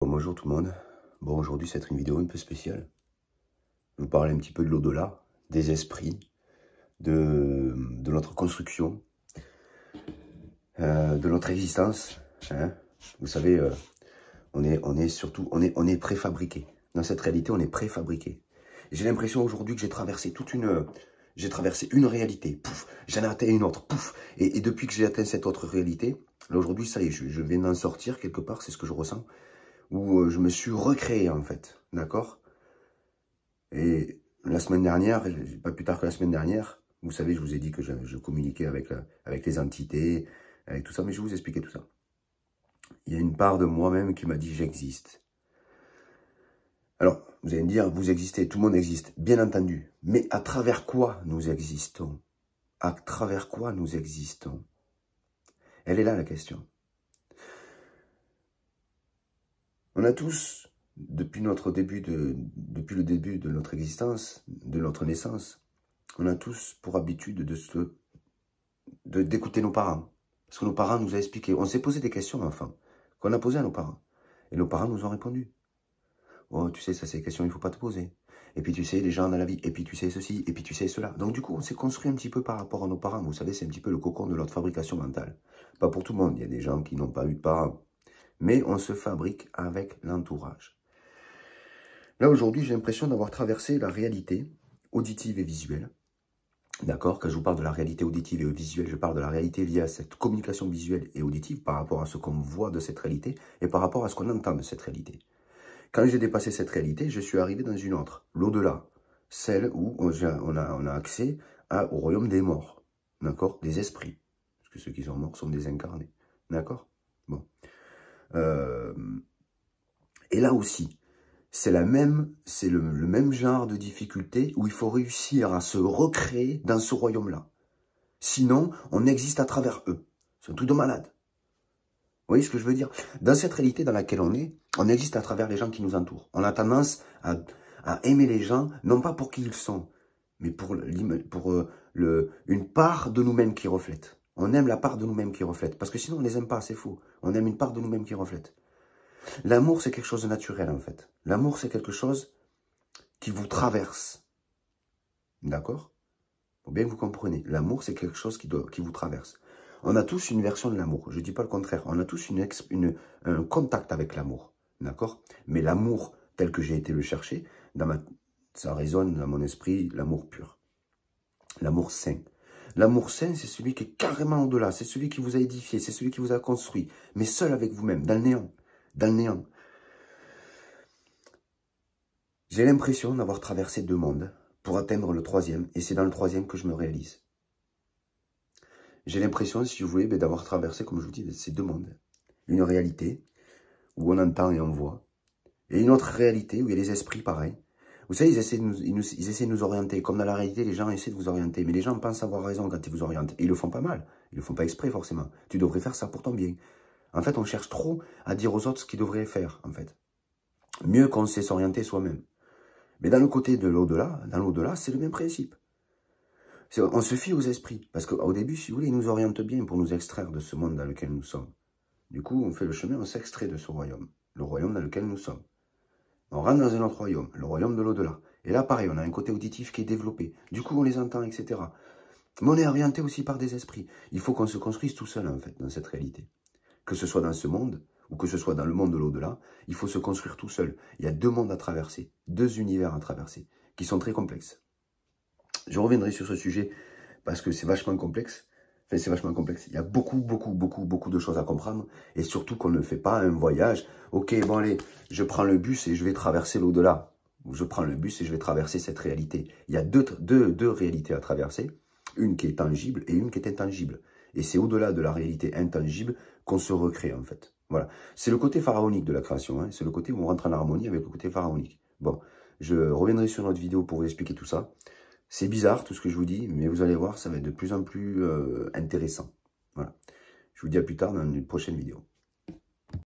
Bonjour tout le monde. Bon, aujourd'hui, ça va être une vidéo un peu spéciale. Je vais vous parler un petit peu de l'au-delà, des esprits, de notre construction, de notre existence. Hein. Vous savez, on est préfabriqué. Dans cette réalité, on est préfabriqué. J'ai l'impression aujourd'hui que j'ai traversé une réalité. Pouf, j'en ai atteint une autre. Pouf. Et depuis que j'ai atteint cette autre réalité, là aujourd'hui, ça y est, je viens d'en sortir quelque part, c'est ce que je ressens. Où je me suis recréé en fait, d'accord? Et la semaine dernière, pas plus tard que la semaine dernière, vous savez, je vous ai dit que je communiquais avec les entités, avec tout ça, mais je vais vous expliquer tout ça. Il y a une part de moi-même qui m'a dit « j'existe ». Alors, vous allez me dire, vous existez, tout le monde existe, bien entendu, mais à travers quoi nous existons? À travers quoi nous existons? Elle est là la question. On a tous, depuis le début de notre existence, de notre naissance, on a tous pour habitude d'écouter nos parents. Parce que nos parents nous ont expliqué. On s'est posé des questions, enfant, qu'on a posées à nos parents. Et nos parents nous ont répondu. Oh, tu sais, ça c'est des questions qu'il ne faut pas te poser. Et puis tu sais, les gens dans la vie. Et puis tu sais ceci, et puis tu sais cela. Donc du coup, on s'est construit un petit peu par rapport à nos parents. Vous savez, c'est un petit peu le cocon de notre fabrication mentale. Pas pour tout le monde. Il y a des gens qui n'ont pas eu de parents. Mais on se fabrique avec l'entourage. Là, aujourd'hui, j'ai l'impression d'avoir traversé la réalité auditive et visuelle. D'accord? Quand je vous parle de la réalité auditive et visuelle, je parle de la réalité liée à cette communication visuelle et auditive par rapport à ce qu'on voit de cette réalité et par rapport à ce qu'on entend de cette réalité. Quand j'ai dépassé cette réalité, je suis arrivé dans une autre, l'au-delà, celle où on a accès au royaume des morts, d'accord? Des esprits, parce que ceux qui sont morts sont désincarnés, d'accord? Bon. Et là aussi, c'est le même genre de difficulté où il faut réussir à se recréer dans ce royaume-là. Sinon, on existe à travers eux. C'est un truc de malade. Vous voyez ce que je veux dire? Dans cette réalité dans laquelle on existe à travers les gens qui nous entourent. On a tendance à aimer les gens, non pas pour qui ils sont, mais pour une part de nous-mêmes qui reflète. On aime la part de nous-mêmes qui reflète. Parce que sinon, on ne les aime pas, c'est faux. On aime une part de nous-mêmes qui reflète. L'amour, c'est quelque chose de naturel, en fait. L'amour, c'est quelque chose qui vous traverse. D'accord? Faut bien que vous compreniez. L'amour, c'est quelque chose qui vous traverse. On a tous une version de l'amour. Je ne dis pas le contraire. On a tous un contact avec l'amour. D'accord? Mais l'amour, tel que j'ai été le chercher, ça résonne dans mon esprit, l'amour pur. L'amour sain. L'amour sain, c'est celui qui est carrément au-delà. C'est celui qui vous a édifié. C'est celui qui vous a construit. Mais seul avec vous-même, dans le néant. Dans le néant. J'ai l'impression d'avoir traversé 2 mondes pour atteindre le 3e, et c'est dans le 3e que je me réalise. J'ai l'impression, si vous voulez, d'avoir traversé, comme je vous dis, ces 2 mondes. Une réalité où on entend et on voit, et une autre réalité où il y a les esprits pareils. Vous savez, ils essaient de nous orienter. Comme dans la réalité, les gens essaient de vous orienter, mais les gens pensent avoir raison quand ils vous orientent. Et ils le font pas mal. Ils le font pas exprès, forcément. Tu devrais faire ça pour ton bien. En fait, on cherche trop à dire aux autres ce qu'ils devraient faire, en fait. Mieux qu'on sait s'orienter soi-même. Mais dans le côté de l'au-delà, c'est le même principe. On se fie aux esprits. Parce qu'au début, si vous voulez, ils nous orientent bien pour nous extraire de ce monde dans lequel nous sommes. Du coup, on fait le chemin, on s'extrait de ce royaume. Le royaume dans lequel nous sommes. On rentre dans un autre royaume, le royaume de l'au-delà. Et là, pareil, on a un côté auditif qui est développé. Du coup, on les entend, etc. Mais on est orienté aussi par des esprits. Il faut qu'on se construise tout seul, en fait, dans cette réalité. Que ce soit dans ce monde, ou que ce soit dans le monde de l'au-delà, il faut se construire tout seul. Il y a 2 mondes à traverser, 2 univers à traverser, qui sont très complexes. Je reviendrai sur ce sujet, parce que c'est vachement complexe. Enfin, c'est vachement complexe. Il y a beaucoup de choses à comprendre. Et surtout qu'on ne fait pas un voyage. Ok, bon allez, je prends le bus et je vais traverser l'au-delà. Ou je prends le bus et je vais traverser cette réalité. Il y a deux réalités à traverser. Une qui est tangible et une qui est intangible. Et c'est au-delà de la réalité intangible qu'on se recrée en fait. Voilà. C'est le côté pharaonique de la création. Hein. C'est le côté où on rentre en harmonie avec le côté pharaonique. Bon, je reviendrai sur notre vidéo pour vous expliquer tout ça. C'est bizarre tout ce que je vous dis, mais vous allez voir, ça va être de plus en plus intéressant. Voilà. Je vous dis à plus tard dans une prochaine vidéo.